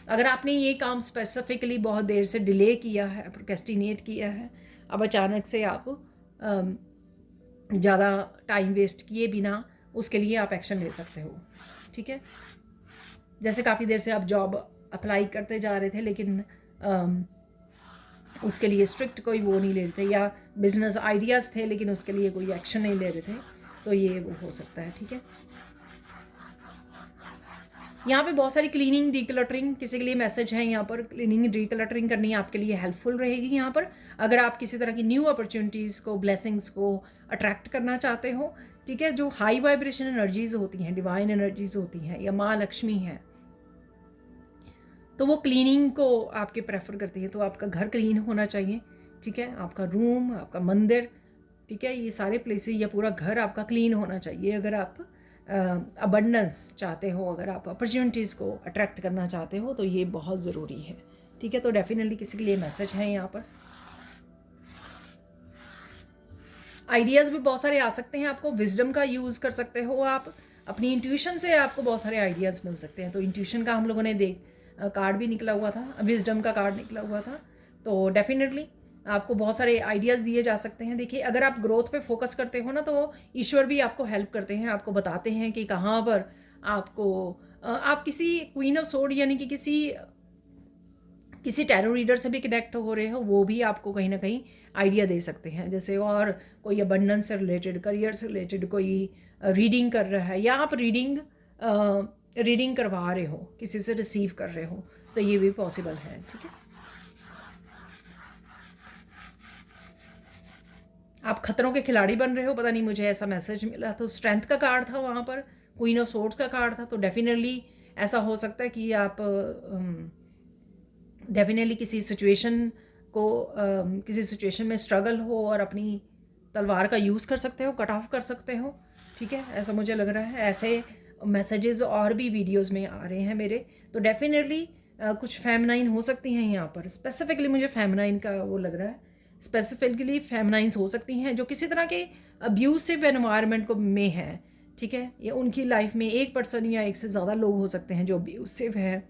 अगर आपने ये काम स्पेसिफिकली बहुत देर से डिले किया है, प्रोक्रेस्टिनेट किया है, अब अचानक से आप ज़्यादा टाइम वेस्ट किए बिना उसके लिए आप एक्शन ले सकते हो, ठीक है। जैसे काफ़ी देर से आप जॉब अप्लाई करते जा रहे थे, लेकिन उसके लिए स्ट्रिक्ट कोई वो नहीं ले रहे थे, या बिजनेस आइडियाज़ थे लेकिन उसके लिए कोई एक्शन नहीं ले रहे थे, तो ये वो हो सकता है। ठीक है, यहाँ पे बहुत सारी क्लीनिंग डीक्लटरिंग किसी के लिए मैसेज है। यहाँ पर क्लीनिंग डीक्लटरिंग करनी आपके लिए हेल्पफुल रहेगी। यहाँ पर अगर आप किसी तरह की न्यू अपॉर्चुनिटीज़ को, ब्लेसिंग्स को अट्रैक्ट करना चाहते हो, ठीक है, जो हाई वाइब्रेशन एनर्जीज होती हैं, डिवाइन एनर्जीज होती हैं, या माँ लक्ष्मी है, तो वो क्लीनिंग को आपके प्रेफर करती है। तो आपका घर क्लीन होना चाहिए, ठीक है, आपका रूम, आपका मंदिर, ठीक है, ये सारे प्लेसेस या पूरा घर आपका क्लीन होना चाहिए। अगर आप अबंडेंस चाहते हो, अगर आप अपॉर्चुनिटीज़ को अट्रैक्ट करना चाहते हो, तो ये बहुत ज़रूरी है। ठीक है, तो डेफिनेटली किसी के लिए मैसेज है यहाँ पर। आइडियाज़ भी बहुत सारे आ सकते हैं आपको, विजडम का यूज़ कर सकते हो आप, अपनी इंट्यूशन से आपको बहुत सारे आइडियाज़ मिल सकते हैं। तो इंट्यूशन का हम लोगों ने कार्ड भी निकला हुआ था, विजडम का कार्ड निकला हुआ था, तो डेफिनेटली आपको बहुत सारे आइडियाज़ दिए जा सकते हैं। देखिए, अगर आप ग्रोथ पे फोकस करते हो ना, तो ईश्वर भी आपको हेल्प करते हैं, आपको बताते हैं कि कहाँ पर आपको आप किसी क्वीन ऑफ सोर्ड यानी कि किसी टैरो रीडर से भी कनेक्ट हो रहे हो, वो भी आपको कहीं ना कहीं आइडिया दे सकते हैं। जैसे और कोई अबंडेंस से रिलेटेड, करियर से रिलेटेड कोई रीडिंग कर रहा है, या आप रीडिंग करवा रहे हो, किसी से रिसीव कर रहे हो, तो ये भी पॉसिबल है। ठीक है, आप खतरों के खिलाड़ी बन रहे हो, पता नहीं मुझे ऐसा मैसेज मिला। तो स्ट्रेंथ का कार्ड था वहाँ पर, क्वीन ऑफ सोर्ड्स का कार्ड था, तो डेफिनेटली ऐसा हो सकता है कि आप डेफिनेटली किसी सिचुएशन में स्ट्रगल हो और अपनी तलवार का यूज़ कर सकते हो, कट ऑफ कर सकते हो। ठीक है, ऐसा मुझे लग रहा है। ऐसे मैसेजेस और भी वीडियोस में आ रहे हैं मेरे, तो डेफिनेटली कुछ फेमिनाइन हो सकती हैं यहाँ पर। स्पेसिफिकली मुझे फेमिनाइन का वो लग रहा है, स्पेसिफिकली फेमिनाइंस हो सकती हैं जो किसी तरह के अब्यूसिव एनवायरनमेंट को में है। ठीक है, ये उनकी लाइफ में एक पर्सन या एक से ज़्यादा लोग हो सकते हैं जो अब्यूसिव है,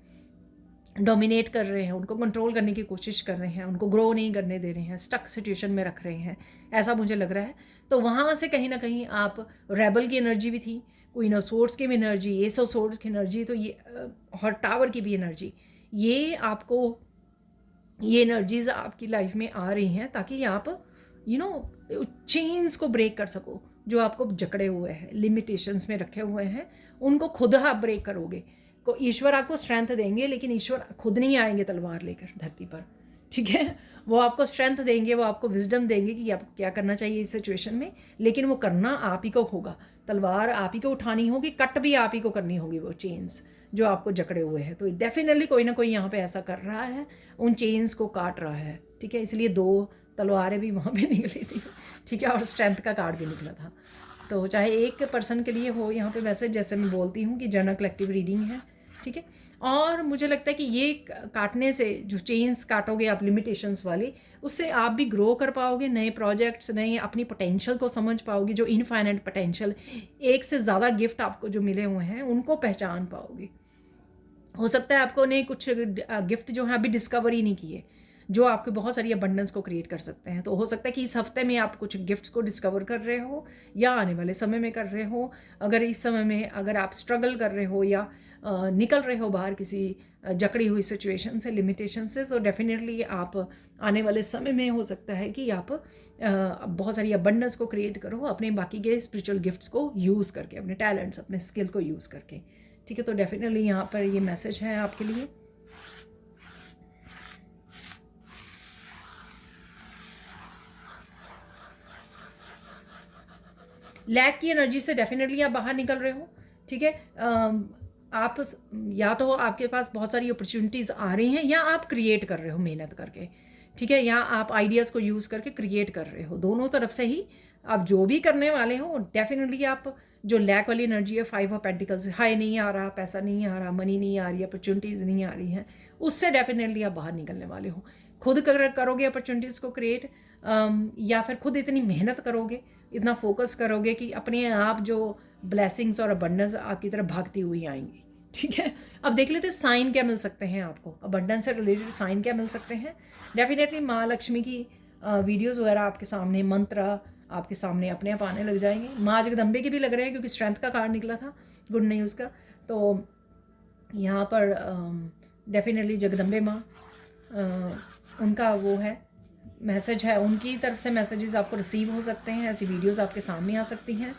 डोमिनेट कर रहे हैं, उनको कंट्रोल करने की कोशिश कर रहे हैं, उनको ग्रो नहीं करने दे रहे हैं, स्टक सिचुएशन में रख रहे हैं, ऐसा मुझे लग रहा है। तो वहाँ से कहीं ना कहीं आप रेबल की एनर्जी भी थी, क्वीन ऑफ सोर्ड्स की भी एनर्जी, एस ऑफ सोर्ड्स की एनर्जी, तो ये और टावर की भी एनर्जी, ये आपको ये एनर्जीज आपकी लाइफ में आ रही हैं ताकि आप चेन्स को ब्रेक कर सको, जो आपको जकड़े हुए हैं, लिमिटेशंस में रखे हुए हैं, उनको खुद आप ब्रेक करोगे। को ईश्वर आपको स्ट्रेंथ देंगे, लेकिन ईश्वर खुद नहीं आएंगे तलवार लेकर धरती पर। ठीक है, वो आपको स्ट्रेंथ देंगे, वो आपको विजडम देंगे कि आपको क्या करना चाहिए इस सिचुएशन में, लेकिन वो करना आप ही को होगा। तलवार आप ही को उठानी होगी, कट भी आप ही को करनी होगी वो चेन्स जो आपको जकड़े हुए हैं। तो डेफिनेटली कोई ना कोई यहाँ पे ऐसा कर रहा है, उन चेन्स को काट रहा है। ठीक है, इसलिए 2 तलवारें भी वहाँ पे निकली थी। ठीक है, और स्ट्रेंथ का कार्ड भी निकला था। तो चाहे एक पर्सन के लिए हो यहाँ पे मैसेज, जैसे मैं बोलती हूँ कि जनरल कलेक्टिव रीडिंग है। ठीक है, और मुझे लगता है कि ये काटने से, जो चेन्स काटोगे आप लिमिटेशंस वाली, उससे आप भी ग्रो कर पाओगे, नए प्रोजेक्ट्स, नए अपनी पोटेंशियल को समझ पाओगे, जो इनफाइनाइट पोटेंशियल, एक से ज़्यादा गिफ्ट आपको जो मिले हुए हैं उनको पहचान पाओगे। हो सकता है आपको ने कुछ गिफ्ट जो है अभी डिस्कवर ही नहीं किए, जो आपके बहुत सारी अबंडेंस को क्रिएट कर सकते हैं। तो हो सकता है कि इस हफ्ते में आप कुछ गिफ्ट्स को डिस्कवर कर रहे हो, या आने वाले समय में कर रहे हो। अगर इस समय में अगर आप स्ट्रगल कर रहे हो या निकल रहे हो बाहर किसी जकड़ी हुई सिचुएशन से, लिमिटेशन से, तो डेफिनेटली आप आने वाले समय में हो सकता है कि आप बहुत सारी अबंडेंस को क्रिएट करो अपने बाकी के स्पिरिचुअल गिफ्ट्स को यूज़ करके, अपने टैलेंट्स, अपने स्किल को यूज़ करके। ठीक है, तो डेफिनेटली यहाँ पर ये मैसेज है आपके लिए। लैक की एनर्जी से डेफिनेटली आप बाहर निकल रहे हो। ठीक है, आप या तो आपके पास बहुत सारी अपॉर्चुनिटीज़ आ रही हैं, या आप क्रिएट कर रहे हो मेहनत करके। ठीक है, या आप आइडियाज़ को यूज़ करके क्रिएट कर रहे हो। दोनों तरफ से ही आप जो भी करने वाले हो, डेफिनेटली आप जो लैक वाली एनर्जी है, 5 ऑफ पेंटिकल्स, हाई नहीं आ रहा, पैसा नहीं आ रहा, मनी नहीं आ रही, अपॉर्चुनिटीज़ नहीं आ रही हैं, उससे डेफिनेटली आप बाहर निकलने वाले हो। खुद करोगे अपॉर्चुनिटीज़ को क्रिएट, या फिर खुद इतनी मेहनत करोगे, इतना फोकस करोगे कि अपने आप जो ब्लेसिंग्स और अबंडेंस आपकी तरफ भागती हुई आएंगी। ठीक है, अब देख लेते हैं साइन क्या मिल सकते हैं आपको, अबंडेंस से रिलेटेड साइन क्या मिल सकते हैं। डेफिनेटली माँ लक्ष्मी की वीडियोज़ वगैरह आपके सामने, मंत्र आपके सामने अपने आप आने लग जाएंगे। माँ जगदम्बे के भी लग रहे हैं, क्योंकि स्ट्रेंथ का कार्ड निकला था, गुड न्यूज़ का। तो यहाँ पर डेफिनेटली जगदम्बे माँ, उनका वो है मैसेज है उनकी तरफ से मैसेजेस आपको रिसीव हो सकते हैं, ऐसी वीडियोस आपके सामने आ सकती हैं।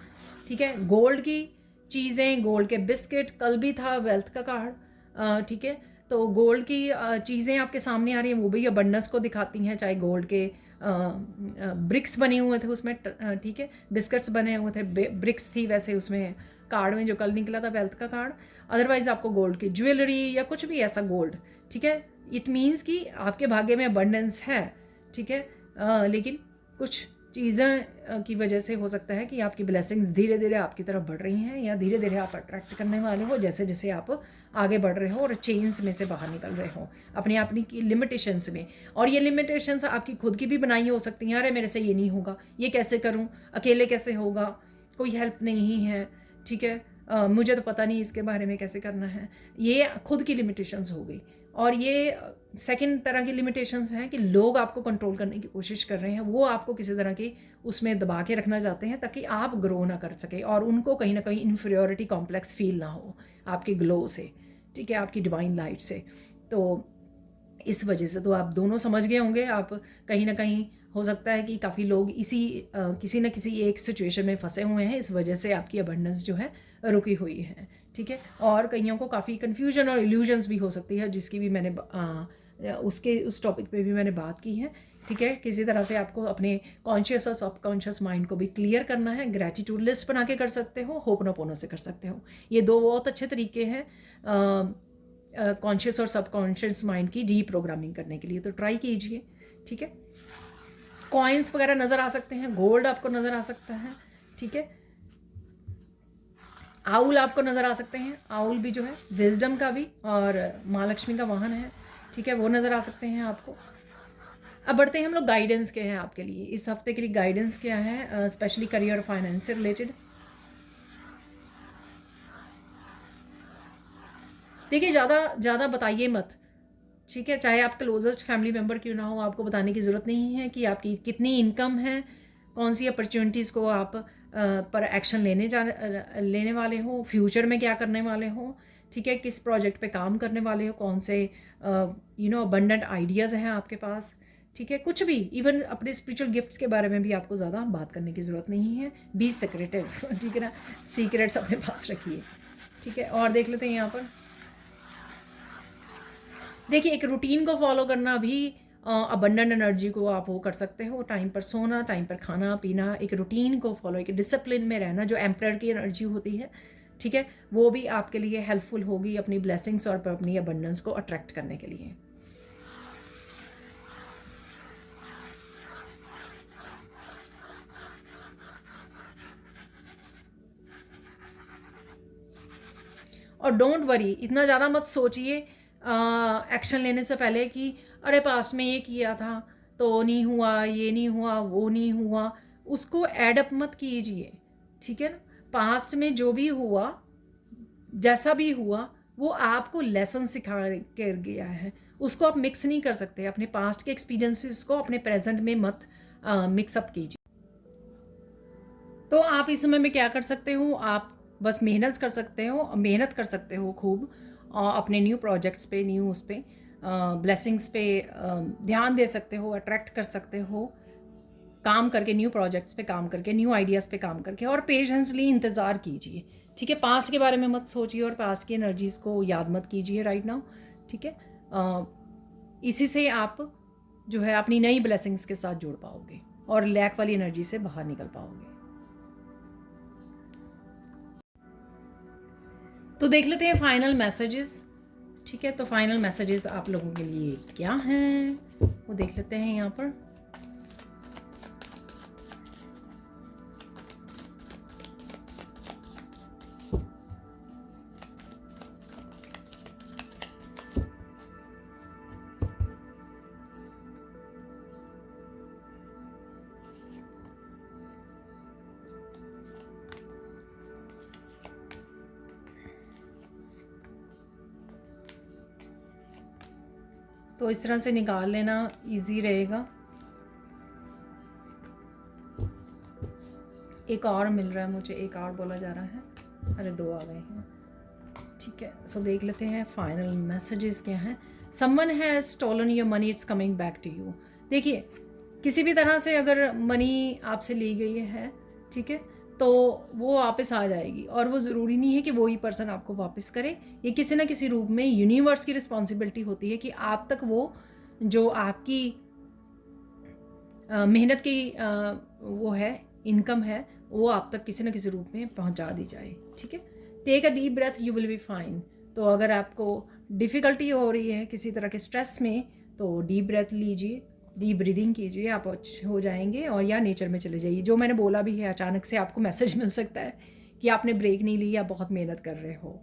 ठीक है, गोल्ड की चीज़ें, गोल्ड के बिस्किट, कल भी था वेल्थ का कार्ड। ठीक है, तो गोल्ड की चीज़ें आपके सामने आ रही हैं, वो भी अबंडेंस को दिखाती हैं, चाहे गोल्ड के ब्रिक्स बने हुए थे उसमें, ठीक है, बिस्किट्स बने हुए थे, ब्रिक्स थी वैसे उसमें कार्ड में जो कल निकला था वेल्थ का कार्ड। अदरवाइज़ आपको गोल्ड की ज्वेलरी या कुछ भी ऐसा गोल्ड, ठीक है, इट मीन्स कि आपके भाग्य में अबंडेंस है। ठीक है, लेकिन कुछ चीज़ें की वजह से हो सकता है कि आपकी ब्लेसिंग्स धीरे धीरे आपकी तरफ बढ़ रही हैं, या धीरे धीरे आप अट्रैक्ट करने वाले हो जैसे जैसे आप आगे बढ़ रहे हो और चेन्स में से बाहर निकल रहे हो अपनी की लिमिटेशंस में। और ये लिमिटेशंस आपकी खुद की भी बनाई हो सकती हैं, अरे मेरे से ये नहीं होगा, ये कैसे करूँ, अकेले कैसे होगा, कोई हेल्प नहीं है, ठीक है, मुझे तो पता नहीं इसके बारे में कैसे करना है, ये खुद की लिमिटेशंस हो गई। और ये सेकंड तरह की लिमिटेशंस हैं कि लोग आपको कंट्रोल करने की कोशिश कर रहे हैं, वो आपको किसी तरह की उसमें दबा के रखना चाहते हैं ताकि आप ग्रो ना कर सके और उनको कहीं ना कहीं इन्फीरियोरिटी कॉम्प्लेक्स फील ना हो आपके ग्लो से, ठीक है, आपकी डिवाइन लाइट से। तो इस वजह से तो आप दोनों समझ गए होंगे, आप कहीं ना कहीं हो सकता है कि काफ़ी लोग इसी किसी न किसी एक सिचुएशन में फंसे हुए हैं, इस वजह से आपकी अबंडेंस जो है रुकी हुई है। ठीक है, और कईयों को काफ़ी कन्फ्यूजन और इल्यूजन्स भी हो सकती है, जिसकी भी मैंने उस टॉपिक पे भी मैंने बात की है। ठीक है, किसी तरह से आपको अपने कॉन्शियस और सबकॉन्शियस माइंड को भी क्लियर करना है। ग्रैटिट्यूड लिस्ट बना के कर सकते हो, होपनोपोनो से कर सकते हो, ये दो बहुत अच्छे तरीके हैं कॉन्शियस और सबकॉन्शियस माइंड की रीप्रोग्रामिंग करने के लिए, तो ट्राई कीजिए। ठीक है, कॉइन्स वगैरह नज़र आ सकते हैं, गोल्ड आपको नज़र आ सकता है। ठीक है, आउल आपको नज़र आ सकते हैं, आउल भी जो है विजडम का भी और माँ लक्ष्मी का वाहन है। ठीक है, वो नज़र आ सकते हैं आपको। अब बढ़ते हैं हम लोग गाइडेंस के हैं आपके लिए, इस हफ्ते के लिए गाइडेंस क्या है स्पेशली करियर और फाइनेंस से रिलेटेड। देखिए, ज़्यादा बताइए मत, ठीक है, चाहे आप क्लोजेस्ट फैमिली मेम्बर क्यों ना हो, आपको बताने की ज़रूरत नहीं है कि आपकी कितनी इनकम है, कौन सी अपॉर्चुनिटीज़ को आप पर एक्शन लेने वाले हो, फ्यूचर में क्या करने वाले हो, ठीक है, किस प्रोजेक्ट पे काम करने वाले हो, कौन से अबंडेंट आइडियाज़ हैं आपके पास। ठीक है, कुछ भी, इवन अपने स्पिरिचुअल गिफ्ट्स के बारे में भी आपको ज़्यादा बात करने की ज़रूरत नहीं है, बी सेक्रेटिव, ठीक है ना, सीक्रेट्स अपने पास रखिए। ठीक है, और देख लेते हैं यहाँ पर। देखिए, एक रूटीन को फॉलो करना भी अबंडेंट एनर्जी को आप वो कर सकते हो, टाइम पर सोना, टाइम पर खाना पीना, एक रूटीन को फॉलो, एक डिसिप्लिन में रहना, जो एम्परर की एनर्जी होती है, ठीक है, वो भी आपके लिए हेल्पफुल होगी अपनी ब्लेसिंग्स और अपनी अबंडेंस को अट्रैक्ट करने के लिए। और डोंट वरी, इतना ज़्यादा मत सोचिए एक्शन लेने से पहले कि अरे पास्ट में ये किया था तो नहीं हुआ, ये नहीं हुआ, वो नहीं हुआ, उसको एडअप मत कीजिए। ठीक है ना, पास्ट में जो भी हुआ, जैसा भी हुआ, वो आपको लेसन सिखा कर गया है, उसको आप मिक्स नहीं कर सकते। अपने पास्ट के एक्सपीरियंसेस को अपने प्रेजेंट में मत मिक्सअप कीजिए। तो आप इस समय में क्या कर सकते हो, आप बस मेहनत कर सकते हो खूब अपने न्यू प्रोजेक्ट्स पे, न्यू उस पे ब्लेसिंग्स पे ध्यान दे सकते हो, अट्रैक्ट कर सकते हो, काम करके, न्यू प्रोजेक्ट्स पे काम करके, न्यू आइडियाज़ पे काम करके, और पेशेंसली इंतज़ार कीजिए। ठीक है, पास्ट के बारे में मत सोचिए और पास्ट की एनर्जीज़ को याद मत कीजिए राइट नाउ। ठीक है, इसी से आप जो है अपनी नई ब्लेसिंग्स के साथ जुड़ पाओगे और लैक वाली एनर्जी से बाहर निकल पाओगे। तो देख लेते हैं फाइनल मैसेजेस। ठीक है, तो फाइनल मैसेजेस आप लोगों के लिए क्या हैं वो देख लेते हैं यहाँ पर। तो इस तरह से निकाल लेना इजी रहेगा। एक और मिल रहा है मुझे, एक और बोला जा रहा है, अरे दो आ गए हैं। ठीक है, सो देख लेते हैं फाइनल मैसेजेस क्या हैं। Someone has stolen your money, it's coming back to you. देखिए, किसी भी तरह से अगर मनी आपसे ली गई है, ठीक है, तो वो वापस आ जाएगी, और वो ज़रूरी नहीं है कि वही पर्सन आपको वापस करे। ये किसी ना किसी रूप में यूनिवर्स की रिस्पॉन्सिबिलिटी होती है कि आप तक वो जो आपकी मेहनत की वो है, इनकम है, वो आप तक किसी न किसी रूप में पहुंचा दी जाए, ठीक है। Take a deep breath, you will be fine. तो अगर आपको डिफ़िकल्टी हो रही है किसी तरह के स्ट्रेस में, तो डीप ब्रेथ लीजिए, डीप ब्रीदिंग कीजिए, आप अच्छे हो जाएंगे। और या नेचर में चले जाइए। जो मैंने बोला भी है, अचानक से आपको मैसेज मिल सकता है कि आपने ब्रेक नहीं ली या बहुत मेहनत कर रहे हो,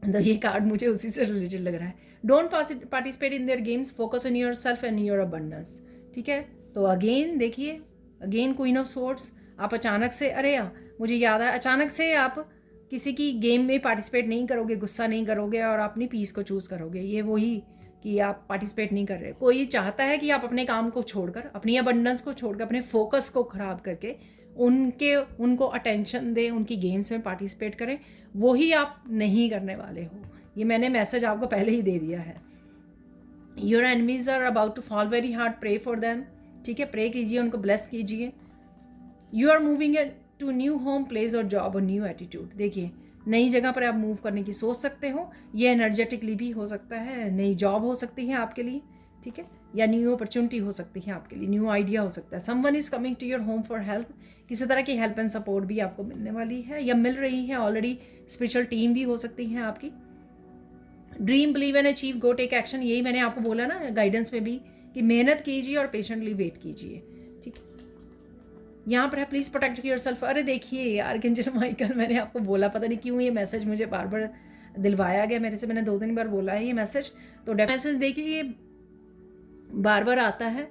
तो ये कार्ड मुझे उसी से रिलेटेड लग रहा है। Don't participate in their games, focus on your self and your abundance, ठीक है। तो अगेन देखिए, अगेन क्वीन ऑफ सोर्ड्स, आप अचानक से, अरे यार मुझे याद है, अचानक से आप किसी की गेम में पार्टिसिपेट नहीं करोगे, गुस्सा नहीं करोगे और अपनी पीस को चूज़ करोगे। ये वही कि आप पार्टिसिपेट नहीं कर रहे। कोई चाहता है कि आप अपने काम को छोड़कर, अपनी अबंडेंस को छोड़कर, अपने फोकस को ख़राब करके उनको अटेंशन दें, उनकी गेम्स में पार्टिसिपेट करें, वही आप नहीं करने वाले हो। ये मैंने मैसेज आपको पहले ही दे दिया है। Your enemies are about to fall very hard, pray for them, ठीक है, प्रे कीजिए, उनको ब्लेस कीजिए। You are moving to new home, place और जॉब और न्यू एटीट्यूड। देखिए, नई जगह पर आप मूव करने की सोच सकते हो, ये एनर्जेटिकली भी हो सकता है, नई जॉब हो सकती है आपके लिए, ठीक है, या न्यू अपॉर्चुनिटी हो सकती है आपके लिए, न्यू आइडिया हो सकता है। Someone is coming to your home for help, किसी तरह की हेल्प एंड सपोर्ट भी आपको मिलने वाली है या मिल रही है ऑलरेडी। स्पिरिचुअल टीम भी हो सकती है आपकी। Dream, believe and achieve, go take action, यही मैंने आपको बोला ना गाइडेंस में भी, कि मेहनत कीजिए और पेशेंटली वेट कीजिए, ठीक है। यहाँ पर है प्लीज़ प्रोटेक्ट योर सेल्फ। अरे देखिए आर्कएंजल माइकल, मैंने आपको बोला, पता नहीं क्यों ये मैसेज मुझे बार बार दिलवाया गया मेरे से, मैंने 2-3 बार बोला है ये मैसेज। तो मैसेज देखिए ये बार बार आता है,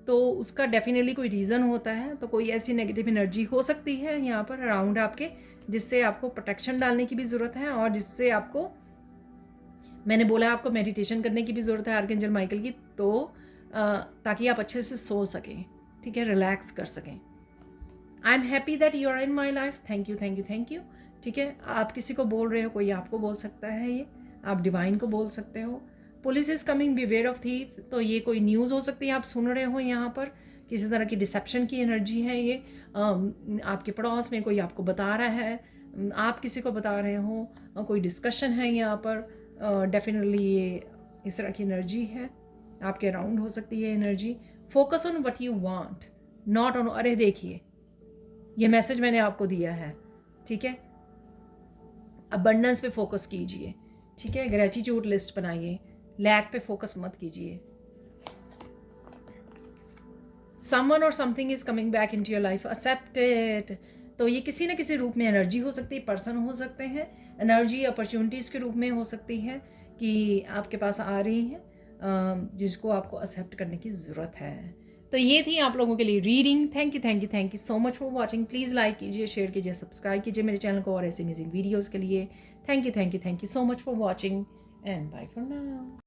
तो उसका डेफिनेटली कोई रीज़न होता है। तो कोई ऐसी नेगेटिव एनर्जी हो सकती है यहाँ पर अराउंड आपके, जिससे आपको प्रोटेक्शन डालने की भी ज़रूरत है, और जिससे आपको, मैंने बोला आपको मेडिटेशन करने की भी ज़रूरत है आर्कएंजल माइकल की, तो ताकि आप अच्छे से सो सकें, ठीक है, रिलैक्स कर सकें। I am happy that you are in my life, thank you thank you thank you, ठीक है। आप किसी को बोल रहे हो, कोई आपको बोल सकता है, ये आप डिवाइन को बोल सकते हो। Police is coming, beware of thief, तो ये कोई न्यूज़ हो सकती है, आप सुन रहे हो यहाँ पर किसी तरह की डिसेप्शन की एनर्जी है ये। आपके पड़ोस में कोई आपको बता रहा है, आप किसी को बता रहे हो, कोई डिस्कशन है यहाँ पर, डेफिनेटली ये इस तरह की एनर्जी है, आपके अराउंड हो सकती है energy. Focus on what you want, not on, अरे देखिए ये मैसेज मैंने आपको दिया है, ठीक है। अबंडेंस पे फोकस कीजिए, ठीक है, ग्रेटिट्यूड लिस्ट बनाइए, लैक पे फोकस मत कीजिए। समवन और something is coming back into your life, accept it. तो ये किसी न किसी रूप में एनर्जी हो सकती है, पर्सन हो सकते हैं, एनर्जी अपॉर्चुनिटीज़ के रूप में हो सकती है कि आपके पास आ रही हैं, जिसको आपको एक्सेप्ट करने की ज़रूरत है। तो ये थी आप लोगों के लिए reading. Thank you so much for watching. Please like कीजिए, शेयर कीजिए, सब्सक्राइब कीजिए मेरे चैनल को और ऐसे अमेजिंग वीडियोज़ के लिए। Thank you so much for watching and bye for now.